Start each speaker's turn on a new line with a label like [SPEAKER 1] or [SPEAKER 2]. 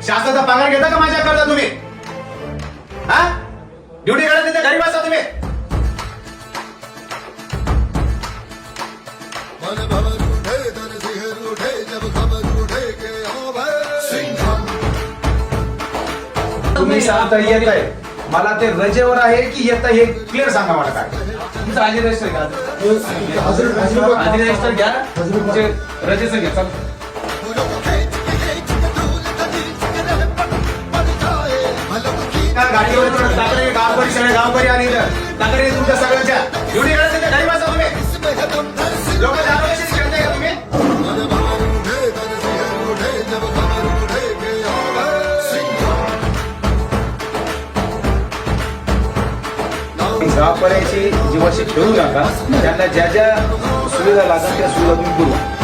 [SPEAKER 1] शासनाचा पगार घेता का माझ्या करता तुम्ही? हा, ड्युटी करत तिथे घरी बसा तुम्ही. तुम्ही सांगता येत आहे मला ते रजेवर आहे की येत हे क्लिअर सांगा मला. काय तुमचं हाजी रजिस्टर घ्या, हाजी रजिस्टर घ्या, तुमचे रजेचं घ्या. चल गाडीवर टाकरे गावकरी सगळे गावकरी आणि टाकरे तुमच्या सगळ्यांच्या ड्युटी करत तिथे घरी बसा तुम्ही. लोक जाणून खेळताय का तुम्ही? गावकऱ्याची जीवाशी खेळू नका. त्यांना ज्या ज्या सुविधा लागतात त्या सुविधा तुम्ही करू.